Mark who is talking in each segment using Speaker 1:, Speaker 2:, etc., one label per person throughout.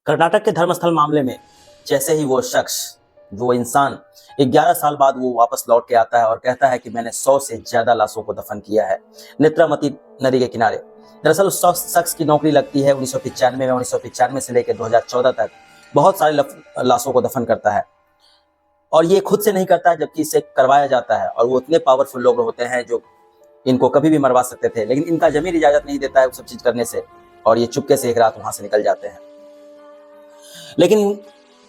Speaker 1: कर्नाटक के धर्मस्थल मामले में जैसे ही वो शख्स, वो इंसान 11 साल बाद वो वापस लौट के आता है और कहता है कि मैंने 100 से ज्यादा लाशों को दफन किया है नेत्रावती नदी के किनारे। दरअसल उस शख्स की नौकरी लगती है 1995 में। 1995 से लेकर 2014 तक बहुत सारे लाशों को दफन करता है और ये खुद से नहीं करता है, जबकि इससे करवाया जाता है। और वो इतने पावरफुल लोग होते हैं जो इनको कभी भी मरवा सकते थे, लेकिन इनका जमीर इजाजत नहीं देता है वो सब चीज करने से, और ये चुपके से एक रात वहां से निकल जाते हैं। लेकिन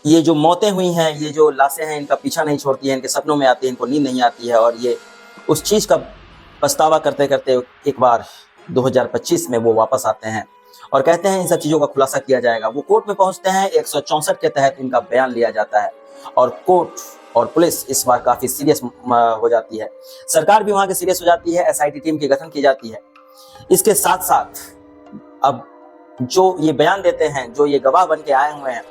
Speaker 1: ये जो मौतें हुई हैं, ये जो लाशें हैं, इनका पीछा नहीं छोड़ती है, इनके सपनों में आती है, इनको नींद नहीं आती है, और ये उस चीज का पछतावा करते करते एक बार 2025 में वो वापस आते हैं और कहते हैं इन सब चीजों का खुलासा किया जाएगा। वो कोर्ट में पहुंचते हैं, 164 के तहत इनका बयान लिया जाता है और कोर्ट और पुलिस इस बार काफी सीरियस हो जाती है। सरकार भी वहां के सीरियस हो जाती है, एसआईटी टीम की गठन की जाती है। इसके साथ साथ अब जो ये बयान देते हैं, जो ये गवाह बन के आए हुए हैं,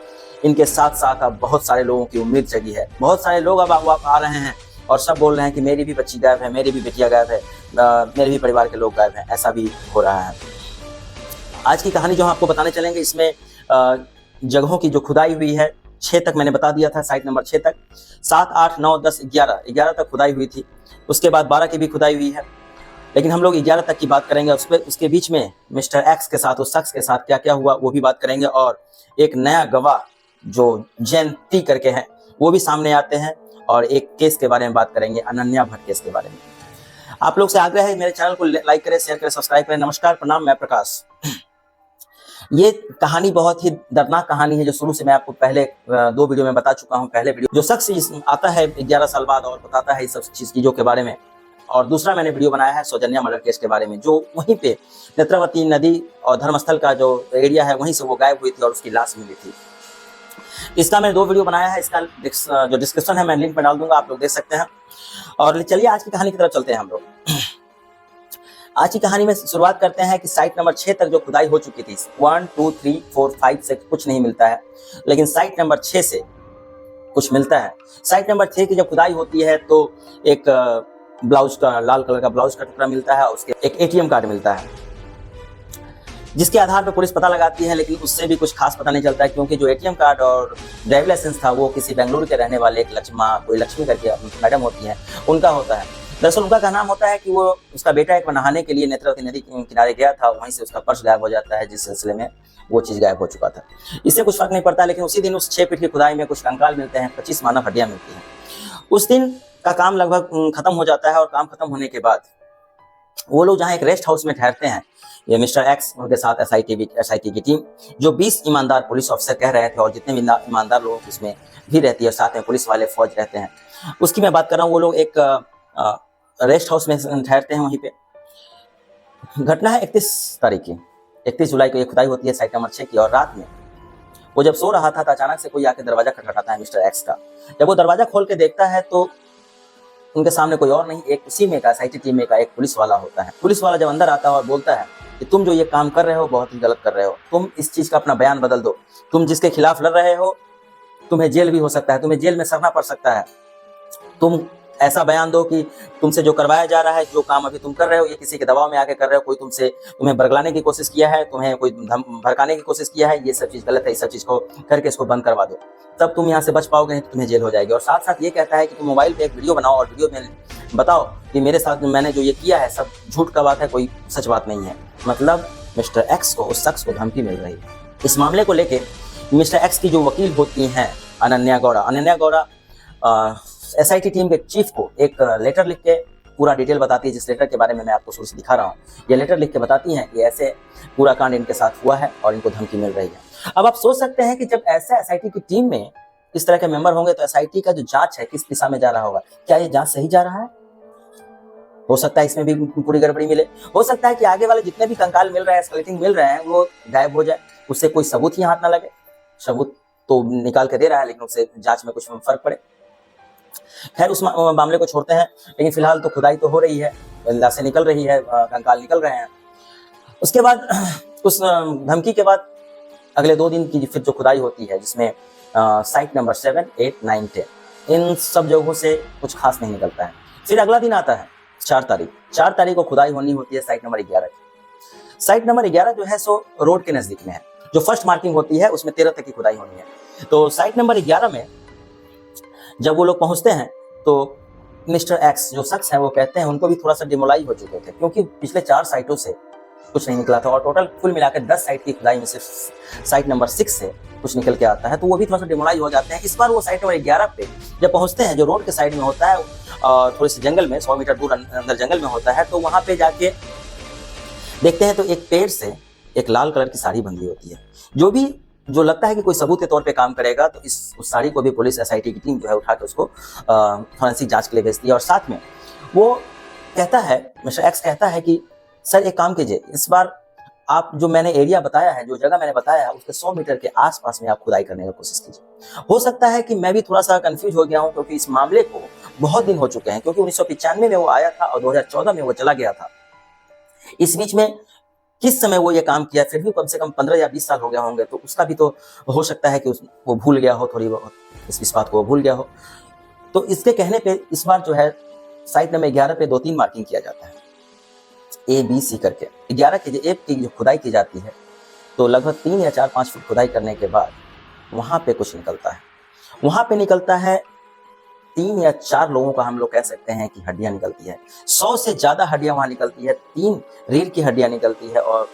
Speaker 1: इनके साथ साथ अब बहुत सारे लोगों की उम्मीद जगी है। बहुत सारे लोग अब आ रहे हैं और सब बोल रहे हैं कि मेरी भी बच्ची गायब है, मेरी भी बेटियां गायब है, मेरे भी परिवार के लोग गायब हैं। ऐसा भी हो रहा है। आज की कहानी जो हम आपको बताने चलेंगे, इसमें जगहों की जो खुदाई हुई है, 6 तक मैंने बता दिया था, साइट नंबर 6 तक, 7, 8, 9, 10, 11 तक खुदाई हुई थी। उसके बाद 12 की भी खुदाई हुई है, लेकिन हम लोग 11 तक की बात करेंगे। उसके बीच में मिस्टर एक्स के साथ, उस शख्स के साथ क्या क्या हुआ वो भी बात करेंगे, और एक नया गवाह जो जैन टी करके हैं वो भी सामने आते हैं, और एक केस के बारे में बात करेंगे, अनन्या भट्ट केस के बारे में। आप लोग से आग्रह है मेरे चैनल को लाइक करें, शेयर करें, सब्सक्राइब करें। नमस्कार, प्रणाम, मैं प्रकाश। ये कहानी बहुत ही दर्दनाक कहानी है, जो शुरू से मैं आपको पहले 2 वीडियो में बता चुका हूँ। पहले वीडियो जो शख्स आता है 11 साल बाद और बताता है इस सब चीजों के बारे में, और दूसरा मैंने वीडियो बनाया है सौजन्या मर्डर केस के बारे में, जो वहीं पे नेत्रावती नदी और धर्मस्थल का जो एरिया है वहीं से वो गायब हुई थी और उसकी लाश मिली थी। इसका मैंने 2 वीडियो बनाया है, इसका जो डिस्क्रिप्शन है मैं लिंक में डाल दूंगा, आप लोग देख सकते हैं। और चलिए आज की कहानी की तरफ चलते हैं हम लोग। आज की कहानी में शुरुआत करते हैं कि साइट नंबर 6 तक जो खुदाई हो चुकी थी, 1, 2, 3, 4, 5 से कुछ नहीं मिलता है, लेकिन साइट नंबर 6 से कुछ मिलता है। साइट नंबर 6 की जब खुदाई होती है तो एक ब्लाउज का, लाल कलर का ब्लाउज का टुकड़ा मिलता है, उसके एक एटीएम कार्ड मिलता है, जिसके आधार पर पुलिस पता लगाती है। लेकिन उससे भी कुछ खास पता नहीं चलता है, क्योंकि जो एटीएम कार्ड और ड्राइविंग लाइसेंस था वो किसी बेंगलुरु के रहने वाले एक लक्ष्मी करके मैडम होती है, उनका होता है। दरअसल उनका कहना होता है कि वो, उसका बेटा एक नहाने के लिए नेत्रावती नदी के किनारे गया था, वहीं से उसका पर्स गायब हो जाता है, जिस सिलसिले में वो चीज गायब हो चुका था। इससे कुछ फर्क नहीं पड़ता, लेकिन उसी दिन उस 6 फीट की खुदाई में कुछ कंकाल मिलते हैं, 25 मानव हड्डियां मिलती हैं। उस दिन का काम लगभग खत्म हो जाता है, और काम खत्म होने के बाद वो लोग जहाँ एक रेस्ट हाउस में ठहरते हैं, ये मिस्टर एक्स, उनके साथ एसआईटी की टीम, जो 20 ईमानदार पुलिस ऑफिसर कह रहे थे, और जितने भी ईमानदार लोग इसमें भी रहती है, और साथ में पुलिस वाले फौज रहते हैं, उसकी मैं बात कर रहा हूँ। वो लोग एक रेस्ट हाउस में ठहरते हैं वहीं पे। घटना है 31 जुलाई को ये खुदाई होती है साइट नंबर 6 की, और रात में वो जब सो रहा था तो अचानक से कोई आके दरवाजा खटखटाता है मिस्टर एक्स का। जब वो दरवाजा खोल के देखता है तो उनके सामने कोई और नहीं, एक उसी में का एसआईटी टीम में का एक पुलिस वाला होता है। पुलिस वाला जब अंदर आता है और बोलता है कि तुम जो ये काम कर रहे हो बहुत ही गलत कर रहे हो, तुम इस चीज का अपना बयान बदल दो, तुम जिसके खिलाफ लड़ रहे हो तुम्हें जेल भी हो सकता है, तुम्हें जेल में सरना पड़ सकता है। तुम ऐसा बयान दो कि तुमसे जो करवाया जा रहा है, जो काम अभी तुम कर रहे हो, ये किसी के दबाव में आके कर रहे हो, कोई तुम्हें बरगलाने की कोशिश किया है, तुम्हें कोई भड़काने की कोशिश किया है, ये सब चीज गलत है, इस सब चीज को करके इसको बंद करवा दो, तब तुम यहाँ से बच पाओगे, नहीं तो तुम्हें जेल हो जाएगी। और साथ साथ ये कहता है कि तुम मोबाइल पे एक वीडियो बनाओ और वीडियो में बताओ कि मेरे साथ मैंने जो ये किया है सब झूठ का बात है, कोई सच बात नहीं है। मतलब मिस्टर एक्स को, उस शख्स को धमकी मिल रही है। इस मामले को लेके मिस्टर एक्स की जो वकील होती हैं अनन्या गौड़ा एसआईटी टीम के चीफ को एक लेटर लिख के पूरा डिटेल बताती है, जिस लेटर के बारे में मैं आपको शुरू से दिखा रहा हूँ। ये लेटर लिख के बताती हैं कि ऐसे पूरा कांड इनके साथ हुआ है और इनको धमकी मिल रही है। अब आप सोच सकते हैं कि जब ऐसे एसआईटी की टीम में इस तरह के मेंबर होंगे तो एसआईटी का जो जांच है किस दिशा में जा रहा होगा? क्या ये जांच सही जा रहा है? हो सकता है इसमें भी पूरी गड़बड़ी मिले, हो सकता है कि आगे वाले जितने भी कंकाल मिल रहे हैं, स्केलेटन मिल रहे हैं, वो गायब हो जाए, उससे कोई सबूत ही हाथ ना लगे। सबूत तो निकाल के दे रहा है, लेकिन उससे जांच में कुछ फर्क पड़े। खैर, उस मामले को छोड़ते हैं, लेकिन फिलहाल तो खुदाई तो हो रही है, लाशें निकल रही है, कंकाल निकल रहे हैं। उसके बाद उस धमकी के बाद अगले 2 दिन की फिर जो खुदाई होती है, जिसमें साइट नंबर 7, 8, 9, 10 इन सब जगहों से कुछ खास नहीं निकलता है। फिर अगला दिन आता है 4 तारीख को खुदाई होनी होती है साइट नंबर 11 की। साइट नंबर 11 जो है सो रोड के नजदीक में है। जो फर्स्ट मार्किंग होती है उसमें 13 तक की खुदाई होनी है। तो साइट नंबर 11 में जब वो लोग पहुंचते हैं तो मिस्टर एक्स जो शख्स है वो कहते हैं उनको भी थोड़ा सा डिमोलाइज हो चुके थे, क्योंकि पिछले 4 साइटों से कुछ नहीं निकला था और टोटल कुल मिलाकर 10 साइट की खुदाई में सिर्फ साइट नंबर 6 से कुछ निकल के आता है। तो वो भी थोड़ा सा डिमोलाइज हो जाते हैं। इस बार वो साइट नंबर 11 पे जब पहुंचते हैं, जो रोड के साइड में होता है थोड़े से जंगल में 100 मीटर दूर अंदर जंगल में होता है, तो वहां पे जाके देखते हैं तो एक पेड़ से एक लाल कलर की साड़ी बंधी होती है। जो लगता है कि कोई सबूत के तौर पे काम करेगा, तो उस साड़ी को भी पुलिस एसआईटी की टीम जो है उठा के उसको फोरेंसिक जांच के लिए भेजती है। और साथ में वो कहता है, मिस्टर एक्स कहता है कि सर एक काम कीजिए, इस बार आप जो मैंने एरिया बताया है, जो जगह मैंने बताया है, उसके 100 मीटर के आसपास में आप खुदाई करने की कोशिश कीजिए। हो सकता है कि मैं भी थोड़ा सा कंफ्यूज हो गया हूं, क्योंकि इस मामले को बहुत दिन हो चुके हैं, क्योंकि 1995 में वो आया था और 2014 में वो चला गया था। इस बीच में किस समय वो ये काम किया, फिर भी कम से कम 15 या 20 साल हो गए होंगे, तो उसका भी तो हो सकता है कि वो भूल गया हो, थोड़ी बहुत इस बात को वो भूल गया हो। तो इसके कहने पे इस बार जो है साइट नंबर 11 पे 2-3 मार्किंग किया जाता है, ए बी सी करके। 11 के ए की जो खुदाई की जाती है, तो लगभग 3 या 4-5 फुट खुदाई करने के बाद वहां पे कुछ निकलता है। वहां पे निकलता है 3 या 4 लोगों का, हम लोग कह सकते हैं कि हड्डियां निकलती है। 100 से ज्यादा हड्डियां वहां निकलती है। 3 रीढ़ की हड्डियां निकलती है और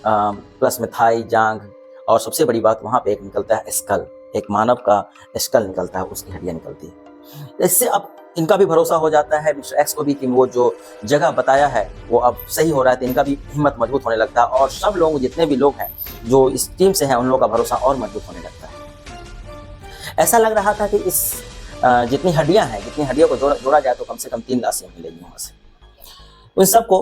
Speaker 1: प्लस में थाई, जांघ, और सबसे बड़ी बात वहां पे एक निकलता है स्कल, एक मानव का स्कल निकलता है, उसकी हड्डियां निकलती है। इससे अब इनका भी भरोसा हो जाता है मिस्टर एक्स को भी कि वो जो जगह बताया है वो अब सही हो रहा है। तो इनका भी हिम्मत मजबूत होने लगता है और सब लोग, जितने भी लोग हैं जो इस टीम से हैं, उन लोगों का भरोसा और मजबूत होने लगता है। ऐसा लग रहा था कि इस जितनी हड्डियों को जोड़ा जाए तो कम से कम 3 लाशें मिलेगी वहां से। उन सबको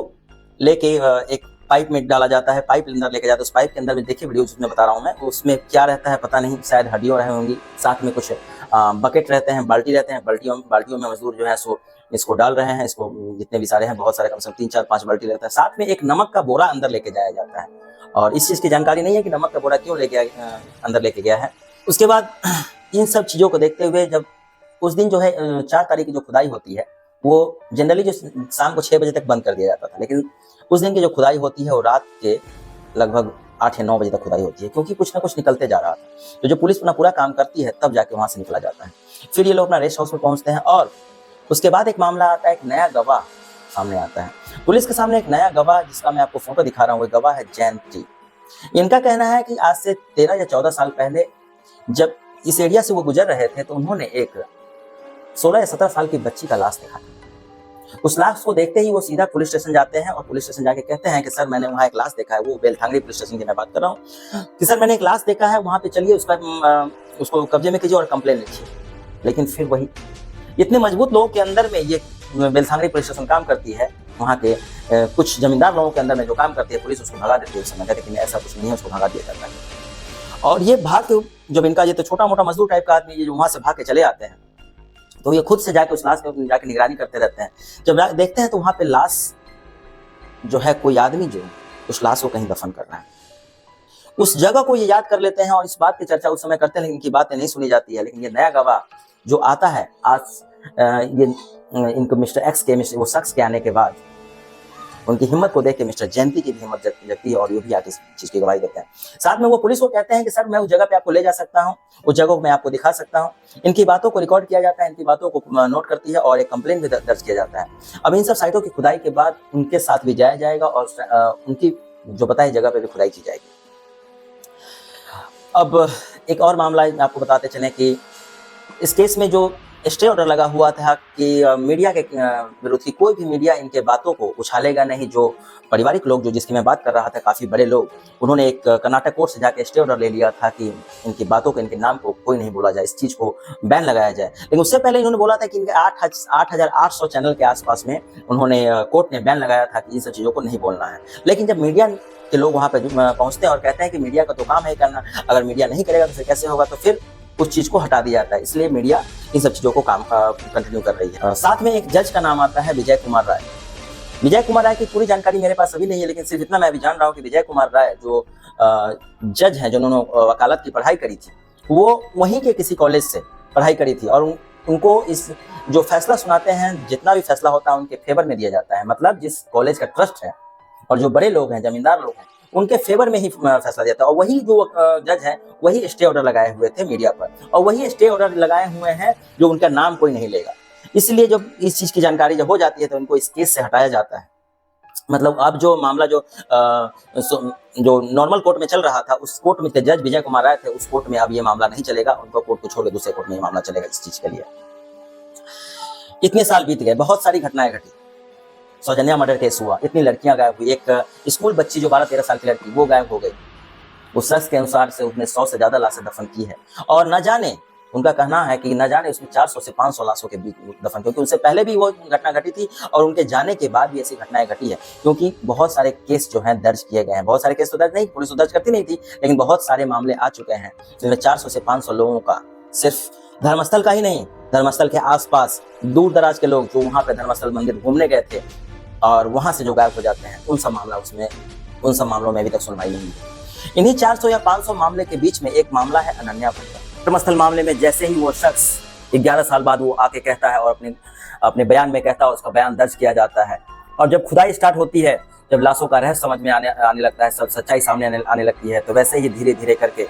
Speaker 1: लेके एक पाइप में डाला जाता है, पाइप अंदर लेके जाता है। उस पाइप के अंदर में देखिए वीडियो जिसमें बता रहा हूँ मैं, उसमें क्या रहता है पता नहीं, शायद हड्डियां रही होंगी, साथ में कुछ बकेट रहते हैं, बाल्टी रहते हैं। बाल्टियों में मजदूर जो है सो इसको डाल रहे हैं, इसको जितने भी सारे हैं, बहुत सारे, कम से कम 3, 4, 5 बाल्टी रहता है। साथ में एक नमक का बोरा अंदर लेके जाया जाता है, और इस चीज की जानकारी नहीं है कि नमक का बोरा क्यों अंदर लेके गया है। उसके बाद इन सब चीजों को देखते हुए जब उस दिन जो है 4 तारीख की जो खुदाई होती है, वो जनरली जो शाम को 6 बजे तक बंद कर दिया जाता था, लेकिन उस दिन की जो खुदाई होती है वो रात के लगभग 8 या 9 बजे तक खुदाई होती है, क्योंकि कुछ ना कुछ निकलते जा रहा था। तो जो पुलिस अपना पूरा काम करती है तब जाके वहां से निकला जाता है। फिर ये लोग अपना रेस्ट हाउस में पहुंचते हैं और उसके बाद एक मामला आता है, एक नया गवाह सामने आता है। पुलिस के सामने एक नया गवाह, जिसका मैं आपको फोटो दिखा रहा हूँ, गवाह है जयंती। इनका कहना है कि आज से 13 या 14 साल पहले जब इस एरिया से वो गुजर रहे थे, तो उन्होंने एक 16 या 17 साल की बच्ची का लाश देखा था। उस लाश को देखते ही वो सीधा पुलिस स्टेशन जाते हैं और पुलिस स्टेशन जाके कहते हैं कि सर मैंने वहाँ एक लाश देखा है। वो बेलथांगड़ी पुलिस स्टेशन की मैं बात कर रहा हूँ कि सर मैंने एक लाश देखा है, वहाँ पे चलिए उसको कब्जे में कीजिए और कंप्लेन लिखिए। लेकिन फिर वही इतने मजबूत लोगों के अंदर में ये बेलथांगड़ी पुलिस स्टेशन काम करती है, वहाँ के कुछ जमींदार लोगों के अंदर में जो काम करती है, पुलिस उसको भगा देती है। उस समय कहते कि ऐसा कुछ नहीं है, उसको भगा दिया जाता है। और ये भाग के, जब इनका ये तो छोटा मोटा मजदूर टाइप का आदमी ये जो वहाँ से भाग के चले आते हैं, तो ये खुद से जाके उस लाश में जाके निगरानी करते रहते हैं। जब देखते हैं तो वहां पे लाश जो है, कोई आदमी जो उस लाश को कहीं दफन कर रहा है, उस जगह को ये याद कर लेते हैं और इस बात की चर्चा उस समय करते हैं, लेकिन इनकी बातें नहीं सुनी जाती है। लेकिन ये नया गवाह जो आता है आज, ये इनको मिस्टर एक्स के वो शख्स के आने के बाद उनकी हिम्मत को देख के मिस्टर जयंती की भी हिम्मत जगती है और ये भी आगे इस चीज की गवाही देते हैं। साथ में वो पुलिस को कहते हैं कि सर मैं उस जगह पे आपको ले जा सकता हूँ, उस जगह को मैं आपको दिखा सकता हूँ। इनकी बातों को रिकॉर्ड किया जाता है, इनकी बातों को नोट करती है और एक कंप्लेन भी दर्ज किया जाता है। अब इन सब साइटों की खुदाई के बाद उनके साथ भी जाया जाएगा और उनकी जो बताई जगह पे भी खुदाई की जाएगी। अब एक और मामला आपको बताते चले कि इस केस में जो स्टे ऑर्डर लगा हुआ था कि मीडिया के विरुद्ध की कोई भी मीडिया इनके बातों को उछालेगा नहीं। जो पारिवारिक लोग, जो जिसकी मैं बात कर रहा था, काफी बड़े लोग, उन्होंने एक कर्नाटक कोर्ट से जाके स्टे ऑर्डर ले लिया था कि इनकी बातों को, इनके नाम को कोई नहीं बोला जाए, इस चीज को बैन लगाया जाए। लेकिन उससे पहले इन्होंने बोला था कि इनके 8,800 चैनल के आसपास में उन्होंने कोर्ट ने बैन लगाया था कि इन सब चीजों को नहीं बोलना है। लेकिन जब मीडिया के लोग वहां पर पहुंचते हैं और कहते हैं कि मीडिया का तो काम है करना, अगर मीडिया नहीं करेगा तो फिर कैसे होगा, तो फिर उस चीज को हटा दिया जाता है। इसलिए मीडिया इन सब चीजों को काम कंटिन्यू कर रही है। साथ में एक जज का नाम आता है विजय कुमार राय। विजय कुमार राय की पूरी जानकारी मेरे पास अभी नहीं है, लेकिन सिर्फ इतना मैं अभी जान रहा हूँ कि विजय कुमार राय जो जज हैं, जिन्होंने वकालत की पढ़ाई करी थी, वो वहीं के किसी कॉलेज से पढ़ाई करी थी और उनको इस जो फैसला सुनाते हैं, जितना भी फैसला होता है उनके फेवर में दिया जाता है। मतलब जिस कॉलेज का ट्रस्ट है और जो बड़े लोग हैं, जमींदार लोग हैं, उनके फेवर में ही फैसला देता है। और वही जो जज है वही स्टे ऑर्डर लगाए हुए थे मीडिया पर, और वही स्टे ऑर्डर लगाए हुए हैं जो उनका नाम कोई नहीं लेगा। इसलिए जब इस चीज की जानकारी जब हो जाती है तो इनको इस केस से हटाया जाता है। मतलब अब जो मामला जो नॉर्मल कोर्ट में चल रहा था, उस कोर्ट में जज विजय कुमार राय थे, उस कोर्ट में अब ये मामला नहीं चलेगा। उनको कोर्ट को छोड़ के दूसरे कोर्ट में ये मामला चलेगा इस चीज के लिए। इतने साल बीत गए, बहुत सारी घटनाएं घटी। सौजन्या मर्डर केस हुआ, इतनी लड़कियां गायब हुई। एक स्कूल बच्ची जो 12-13 साल की लड़की, वो गायब हो गई। उस शख्स के अनुसार से उसने 100 से ज्यादा लाशें दफन की है, और न जाने, उनका कहना है कि न जाने उसने 400 से 500 लाशों के बीच दफन, क्योंकि उससे पहले भी वो घटना घटी थी और उनके जाने के बाद भी ऐसी घटनाएं घटी है। क्योंकि बहुत सारे केस जो हैं दर्ज किए गए हैं, बहुत सारे केस तो दर्ज नहीं, पुलिस तो दर्ज करती नहीं थी, लेकिन बहुत सारे मामले आ चुके हैं जिसमें 400 से 500 लोगों का, सिर्फ धर्मस्थल का ही नहीं, धर्मस्थल के आसपास दूर दराज के लोग जो वहां पे धर्मस्थल मंदिर घूमने गए थे और वहां से जो गायब हो जाते हैं, उन सब मामलों में अभी तक सुनवाई नहीं हुई। इन्हीं 400 या 500 मामले के बीच में एक मामला है अनन्या भट्ट का। धर्मस्थल मामले में जैसे ही वो शख्स 11 साल बाद वो आके कहता है और अपने बयान में कहता है, उसका बयान दर्ज किया जाता है, और जब खुदाई स्टार्ट होती है, जब लाशों का रहस्य समझ में आने लगता है, सब सच्चाई सामने आने लगती है, तो वैसे ही धीरे धीरे करके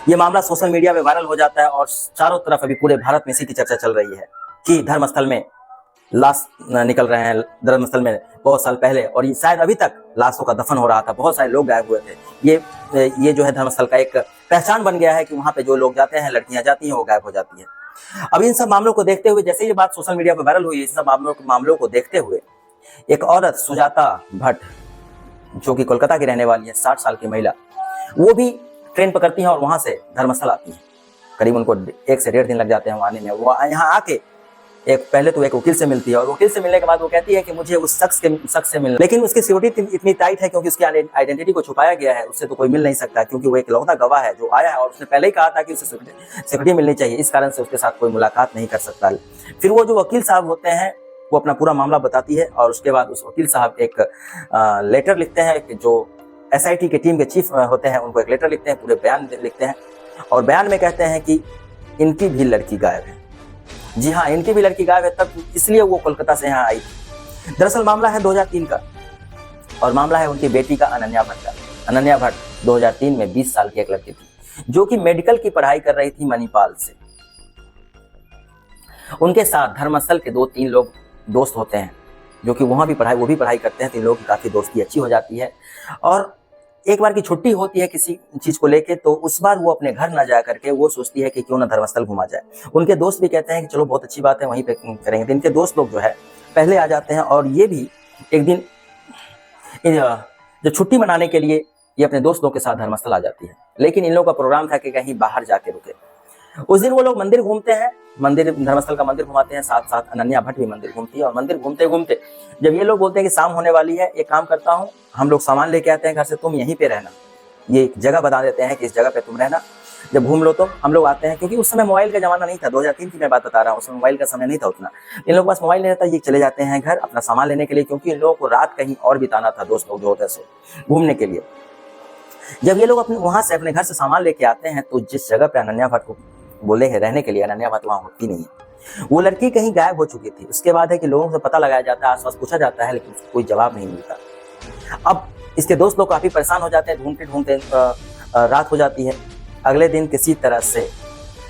Speaker 1: ये मामला सोशल मीडिया में वायरल हो जाता है। और चारों तरफ अभी पूरे भारत में इसी की चर्चा चल रही है कि धर्मस्थल में लाश निकल रहे हैं, धर्मस्थल में बहुत साल पहले, और ये शायद अभी तक लाशों का दफन हो रहा था, बहुत सारे लोग गायब हुए थे। ये जो है धर्मस्थल का एक पहचान बन गया है कि वहां पे जो लोग जाते हैं, लड़कियां जाती हैं, वो गायब हो जाती हैं। अब इन सब मामलों को देखते हुए, जैसे ये बात सोशल मीडिया पर वायरल हुई, इन सब मामलों को देखते हुए एक औरत सुजाता भट्ट, जो कि कोलकाता की रहने वाली है, 60 साल की महिला, वो भी ट्रेन पकड़ती हैं और वहां से धर्मस्थल आती हैं। करीब उनको 1 से 1.5 दिन लग जाते हैं वहां आने में। वो यहाँ आके पहले तो एक वकील से मिलती है, और वकील से मिलने के बाद वो कहती है कि मुझे उस शख्स से मिलना, लेकिन उसकी सिक्योरिटी इतनी टाइट है क्योंकि उसकी आइडेंटिटी को छुपाया गया है, उससे तो कोई मिल नहीं सकता, क्योंकि वो इकलौता गवाह है जो आया है, और उसने पहले ही कहा था कि उसे सिक्योरिटी मिलनी चाहिए, इस कारण से उसके साथ कोई मुलाकात नहीं कर सकता। फिर वो जो वकील साहब होते हैं, वो अपना पूरा मामला बताती है, और उसके बाद उस वकील साहब एक लेटर लिखते हैं, जो SIT के टीम के चीफ होते हैं, उनको एक लेटर लिखते हैं, पूरे बयान लिखते हैं, और बयान में कहते हैं कि इनकी भी लड़की गायब है। जी हाँ, इनकी भी लड़की गायब है, तब इसलिए वो कोलकाता से यहाँ आई थी। दरअसल मामला है 2003 का, और मामला है उनकी बेटी का, अनन्या भट्ट का। अनन्या भट्ट 2003 में 20 साल की एक लड़की थी, जो कि मेडिकल की पढ़ाई कर रही थी मणिपाल से। उनके साथ धर्मस्थल के 2-3 लोग दोस्त होते हैं, जो कि वो भी पढ़ाई करते हैं, तो इन लोगों की काफी दोस्ती अच्छी हो जाती है। और एक बार की छुट्टी होती है किसी चीज को लेके, तो उस बार वो अपने घर ना जा करके वो सोचती है कि क्यों ना धर्मस्थल घुमा जाए। उनके दोस्त भी कहते हैं कि चलो बहुत अच्छी बात है, वहीं पे करेंगे। तो इनके दोस्त लोग जो है पहले आ जाते हैं, और ये भी एक दिन जो छुट्टी मनाने के लिए ये अपने दोस्तों के साथ धर्मस्थल आ जाती है। लेकिन इन लोगों का प्रोग्राम था कि कहीं बाहर जाके रुके। उस दिन वो लोग मंदिर घूमते हैं, धर्मस्थल का मंदिर घुमाते हैं, साथ साथ अनन्या भट्ट भी मंदिर घूमती है। और मंदिर घूमते घूमते जब ये लोग बोलते हैं कि शाम होने वाली है, एक काम करता हूँ, हम लोग सामान लेके आते हैं घर से, तुम यहीं पे रहना। ये एक जगह बता देते हैं कि इस जगह पे तुम रहना, जब घूम लो तो हम लोग आते हैं। क्योंकि उस समय मोबाइल का जमाना नहीं था, 2003 की मैं बात बता रहा हूँ, उस समय मोबाइल का समय नहीं था उतना। इन लोगों के पास मोबाइल नहीं रहता, ये चले जाते हैं घर अपना सामान लेने के लिए, क्योंकि इन लोगों को रात कहीं और बिताना था, दोस्त लोग जो होते हैं घूमने के लिए। जब ये लोग वहां से अपने घर से सामान लेके आते हैं, तो जिस जगह पे अनन्या भट्ट को बोले हैं रहने के लिए, अनन्या भट्ट वहां होती नहीं है। वो लड़की कहीं गायब हो चुकी थी। उसके बाद है कि लोगों से पता लगाया जाता है, आसपास पूछा जाता है, लेकिन कोई जवाब नहीं मिलता। अब इसके दोस्त लोग काफी परेशान हो जाते हैं, ढूंढते ढूंढते रात हो जाती है। अगले दिन किसी तरह से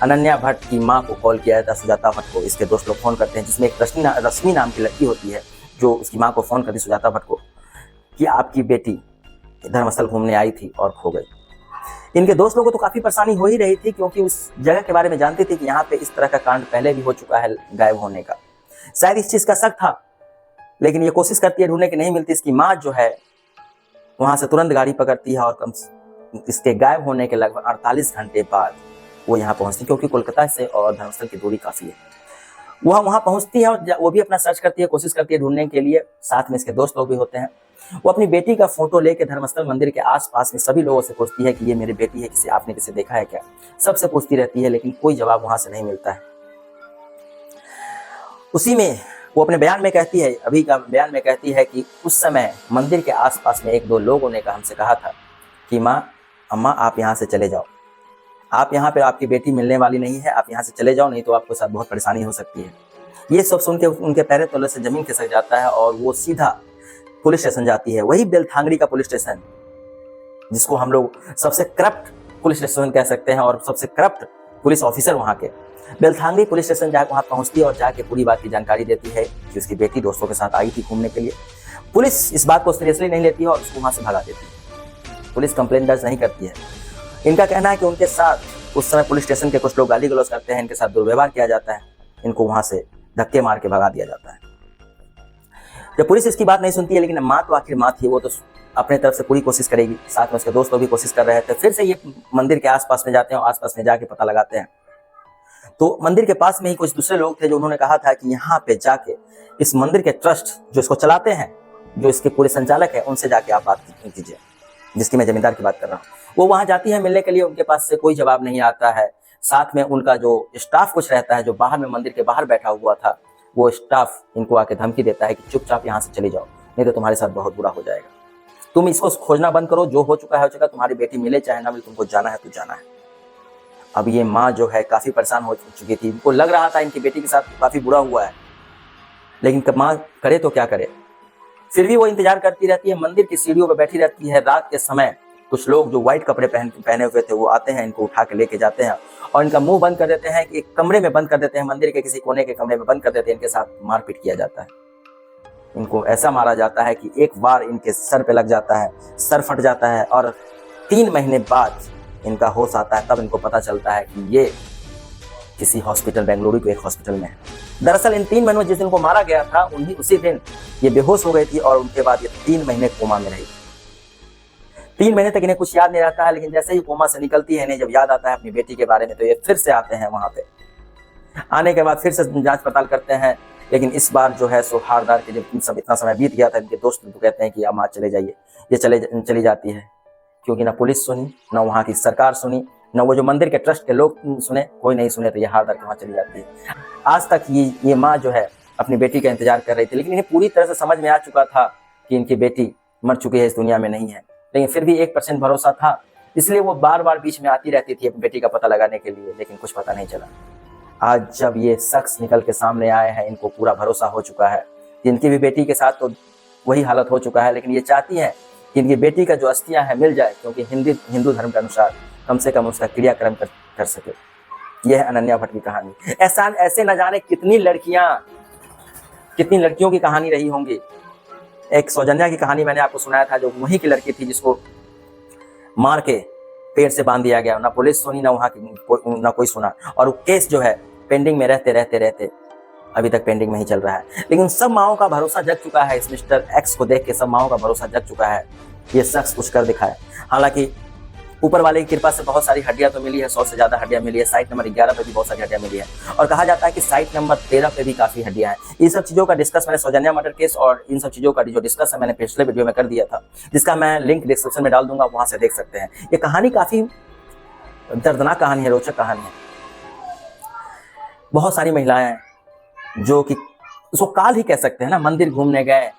Speaker 1: अनन्या भट्ट की माँ को कॉल किया जाता है, सुजाता भट्ट को। इसके दोस्त लोग फोन करते हैं, जिसमें एक रश्मि नाम की लड़की होती है, जो उसकी माँ को फोन करती सुजाता भट्ट को कि आपकी बेटी धर्मस्थल घूमने आई थी और खो गई। इनके दोस्त लोगों को तो काफी परेशानी हो ही रही थी, क्योंकि उस जगह के बारे में जानते थे कि यहाँ पे इस तरह का कांड पहले भी हो चुका है गायब होने का। शायद इस चीज का शक था, लेकिन ये कोशिश करती है ढूंढने की, नहीं मिलती। इसकी माँ जो है वहां से तुरंत गाड़ी पकड़ती है, और इसके गायब होने के लगभग 48 घंटे बाद वो यहाँ पहुंचती, क्योंकि कोलकाता से और धर्मस्थल की दूरी काफी है। वहां पहुंचती है, और वो भी अपना सर्च करती है, कोशिश करती है ढूंढने के लिए। साथ में इसके दोस्त लोग भी होते हैं। वो अपनी बेटी का फोटो लेके धर्मस्थल मंदिर के आसपास में सभी लोगों से पूछती है कि ये मेरी बेटी है, आपने किसे देखा है क्या। सबसे पूछती रहती है, लेकिन कोई जवाब वहां से नहीं मिलता है। उसी में वो अपने बयान में कहती है, अभी का बयान में कहती है कि उस समय मंदिर के आसपास में 1-2 लोगों ने हमसे कहा था कि अम्मा आप यहाँ से चले जाओ, आप यहाँ पे आपकी बेटी मिलने वाली नहीं है, आप यहाँ से चले जाओ, नहीं तो आपको साथ बहुत परेशानी हो सकती है। ये सब सुन के उनके पैरों तले से जमीन खिसक जाता है, और वो सीधा पुलिस स्टेशन जाती है, वही बेलथांगड़ी का पुलिस स्टेशन जिसको हम लोग सबसे करप्ट पुलिस स्टेशन कह सकते हैं और सबसे करप्ट पुलिस ऑफिसर वहाँ के, बेलथांगी पुलिस स्टेशन जाकर वहाँ पहुँचती है और जाके पूरी बात की जानकारी देती है कि उसकी बेटी दोस्तों के साथ आई थी घूमने के लिए। पुलिस इस बात को सीरियसली नहीं लेती है और उसको वहाँ से भगा देती है। पुलिस कंप्लेंट दर्ज नहीं करती है। इनका कहना है कि उनके साथ उस समय पुलिस स्टेशन के कुछ लोग गाली गलौज करते हैं, इनके साथ दुर्व्यवहार किया जाता है, इनको वहाँ से धक्के मार के भगा दिया जाता है। जब पुलिस इसकी बात नहीं सुनती है, लेकिन माँ तो आखिर माँ थी, वो तो अपने तरफ से पूरी कोशिश करेगी। साथ में उसके दोस्त लोग भी कोशिश कर रहे थे। फिर से ये मंदिर के आसपास में जाते हैं और आसपास में जाके पता लगाते हैं। तो मंदिर के पास में ही कुछ दूसरे लोग थे जो उन्होंने कहा था कि यहाँ पे जाके इस मंदिर के ट्रस्ट जो इसको चलाते हैं, जो इसके पूरे संचालक है, उनसे जाके आप बात कीजिए, जिसकी मैं जमींदार की बात कर रहा हूँ। वो वहां जाती है मिलने के लिए, उनके पास से कोई जवाब नहीं आता है। साथ में उनका जो स्टाफ कुछ रहता है, जो बाहर में मंदिर के बाहर बैठा हुआ था, वो स्टाफ इनको आके धमकी देता है कि चुपचाप यहाँ से चली जाओ, नहीं तो तुम्हारे साथ बहुत बुरा हो जाएगा। तुम इसको खोजना बंद करो, जो हो चुका है हो चुका, तुम्हारी बेटी मिले चाहे ना मिले, तुमको जाना है तो जाना है। अब ये माँ जो है काफी परेशान हो चुकी थी। इनको लग रहा था इनकी बेटी के साथ काफी बुरा हुआ है, लेकिन माँ करे तो क्या करे। फिर भी वो इंतजार करती रहती है, मंदिर की सीढ़ियों पर बैठी रहती है। रात के समय कुछ लोग जो व्हाइट कपड़े पहने हुए थे वो आते हैं, इनको उठा के लेके जाते हैं और इनका मुंह बंद कर देते हैं, कि एक कमरे में बंद कर देते हैं, मंदिर के किसी कोने के कमरे में बंद कर देते हैं। इनके साथ मारपीट किया जाता है। इनको ऐसा मारा जाता है कि एक बार इनके सर पे लग जाता है, सर फट जाता है और 3 महीने बाद इनका होश आता है। तब इनको पता चलता है कि ये किसी हॉस्पिटल, बेंगलुरु के एक हॉस्पिटल में है। दरअसल इन 3 महीनों जिस दिन को मारा गया था, उसी दिन ये बेहोश हो गई थी और उनके बाद ये 3 महीने कोमा में रही। 3 महीने तक इन्हें कुछ याद नहीं रहता है, लेकिन जैसे ही कोमा से निकलती है, इन्हें जब याद आता है अपनी बेटी के बारे में, तो ये फिर से आते हैं वहां पे। आने के बाद फिर से जांच पड़ताल करते हैं, लेकिन इस बार जो है सो हारदार के जब सब इतना समय बीत गया था, इनके दोस्त तो कहते हैं कि अब माँ चले जाइए। ये चली जाती है, क्योंकि ना पुलिस सुनी, ना वहाँ की सरकार सुनी, न वो जो मंदिर के ट्रस्ट के लोग सुने, कोई नहीं सुने, तो ये हारदार के वहाँ चली जाती है। आज तक ये माँ जो है अपनी बेटी का इंतजार कर रही थी, लेकिन इन्हें पूरी तरह से समझ में आ चुका था कि इनकी बेटी मर चुकी है, इस दुनिया में नहीं है। लेकिन फिर भी 1% भरोसा था, इसलिए वो बार बार बीच में आती रहती थी अपनी बेटी का पता लगाने के लिए, लेकिन कुछ पता नहीं चला। आज जब ये शख्स निकल के सामने आए हैं, इनको पूरा भरोसा हो चुका है। इनकी भी बेटी के साथ तो वही हालत हो चुका है, लेकिन ये चाहती हैं कि इनकी बेटी का जो अस्थियां है मिल जाए, क्योंकि हिंदू धर्म के अनुसार कम से कम उसका क्रियाक्रम कर सके। यह है अनन्या भट्ट की कहानी। ऐसे न जाने कितनी लड़कियों की कहानी रही होंगी। एक सौजन्या की कहानी मैंने आपको सुनाया था, जो वहीं की लड़की थी जिसको मार के पेड़ से बांध दिया गया। ना पुलिस सुनी, ना वहाँ की ना कोई सुना, और वो केस जो है पेंडिंग में रहते अभी तक पेंडिंग में ही चल रहा है। लेकिन सब माओं का भरोसा जग चुका है, इस मिस्टर एक्स को देख के सब माओं का भरोसा जग चुका है। ये शख्स कुछ कर दिखाए। हालांकि ऊपर वाले की कृपा से बहुत सारी हड्डियां तो मिली है, 100 से ज्यादा हड्डियां मिली है। साइट नंबर 11 पे भी बहुत सारी हड्डियां मिली है, और कहा जाता है कि साइट नंबर 13 पे भी काफी हड्डियां हैं। इन सब चीजों का डिस्कस मैंने सौजन्या मर्डर केस और इन सब चीजों का जो डिस्कस है मैंने पिछले वीडियो में कर दिया था, जिसका मैं लिंक डिस्क्रिप्शन में डाल दूंगा, वहां से देख सकते हैं। ये कहानी काफी दर्दनाक कहानी है, रोचक कहानी है। बहुत सारी महिलाएं जो कि उसको काल ही कह सकते हैं ना, मंदिर घूमने गए,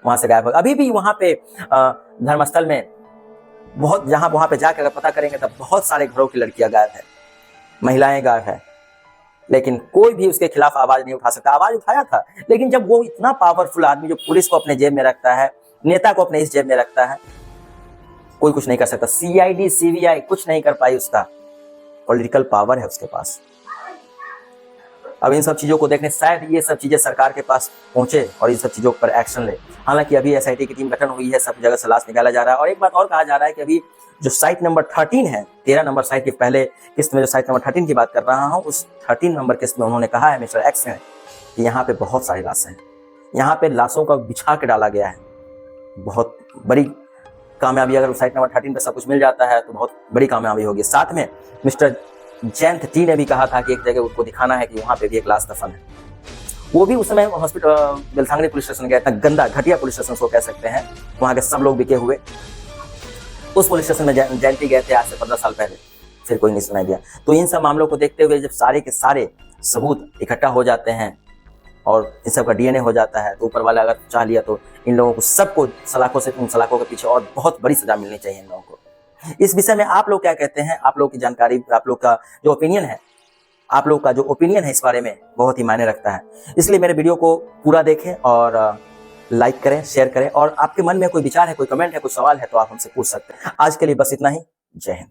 Speaker 1: वहां से गायब हो। अभी भी वहां पे धर्मस्थल में बहुत, जहां वहां पे जाकर अगर पता करेंगे तब बहुत सारे घरों की लड़कियां गायब है, महिलाएं गायब है, लेकिन कोई भी उसके खिलाफ आवाज नहीं उठा सकता। आवाज उठाया था, लेकिन जब वो इतना पावरफुल आदमी जो पुलिस को अपने जेब में रखता है, नेता को अपने इस जेब में रखता है, कोई कुछ नहीं कर सकता। CID CBI कुछ नहीं कर पाई, उसका पॉलिटिकल पावर है उसके पास। अब इन सब चीजों को देखने शायद ये सब चीजें सरकार के पास पहुंचे और इन सब चीजों पर एक्शन ले। हालांकि अभी SIT की टीम गठन हुई है, सब जगह से लाश निकाला जा रहा है। और एक बात और कहा जा रहा है कि अभी जो साइट नंबर 13 है, 13 नंबर साइट की पहले किस्त में जो साइट नंबर 13 की बात कर रहा हूँ, उस 13 नंबर किस्त में उन्होंने कहा है मिस्टर एक्स ने कि यहाँ पे बहुत सारी लाशें हैं, यहाँ पे लाशों का बिछा के डाला गया है। बहुत बड़ी कामयाबी, अगर साइट नंबर 13 पे सब कुछ मिल जाता है तो बहुत बड़ी कामयाबी होगी। साथ में मिस्टर जयंत T ने भी कहा था कि एक जगह उसको दिखाना है कि वहां पे भी एक लाश दफन है। वो भी उस समय हॉस्पिटल बेलथांगड़ी पुलिस स्टेशन गया था, गंदा घटिया पुलिस स्टेशन को कह सकते हैं, वहां के सब लोग बिके हुए। उस पुलिस स्टेशन में जयंती गए थे आज से 15 साल पहले, फिर कोई नहीं सुनाई दिया। तो इन सब मामलों को देखते हुए जब सारे के सारे सबूत इकट्ठा हो जाते हैं और इन सब का DNA हो जाता है, तो ऊपर वाला अगर चाह लिया तो इन लोगों को सबको सलाखों के पीछे और बहुत बड़ी सजा मिलनी चाहिए इन लोगों को। इस विषय में आप लोग क्या कहते हैं? आप लोग की जानकारी, आप लोग का जो ओपिनियन है, आप लोग का जो ओपिनियन है इस बारे में बहुत ही मायने रखता है। इसलिए मेरे वीडियो को पूरा देखें और लाइक करें, शेयर करें और आपके मन में कोई विचार है, कोई कमेंट है, कोई सवाल है तो आप हमसे पूछ सकते हैं। आज के लिए बस इतना ही। जय हिंद।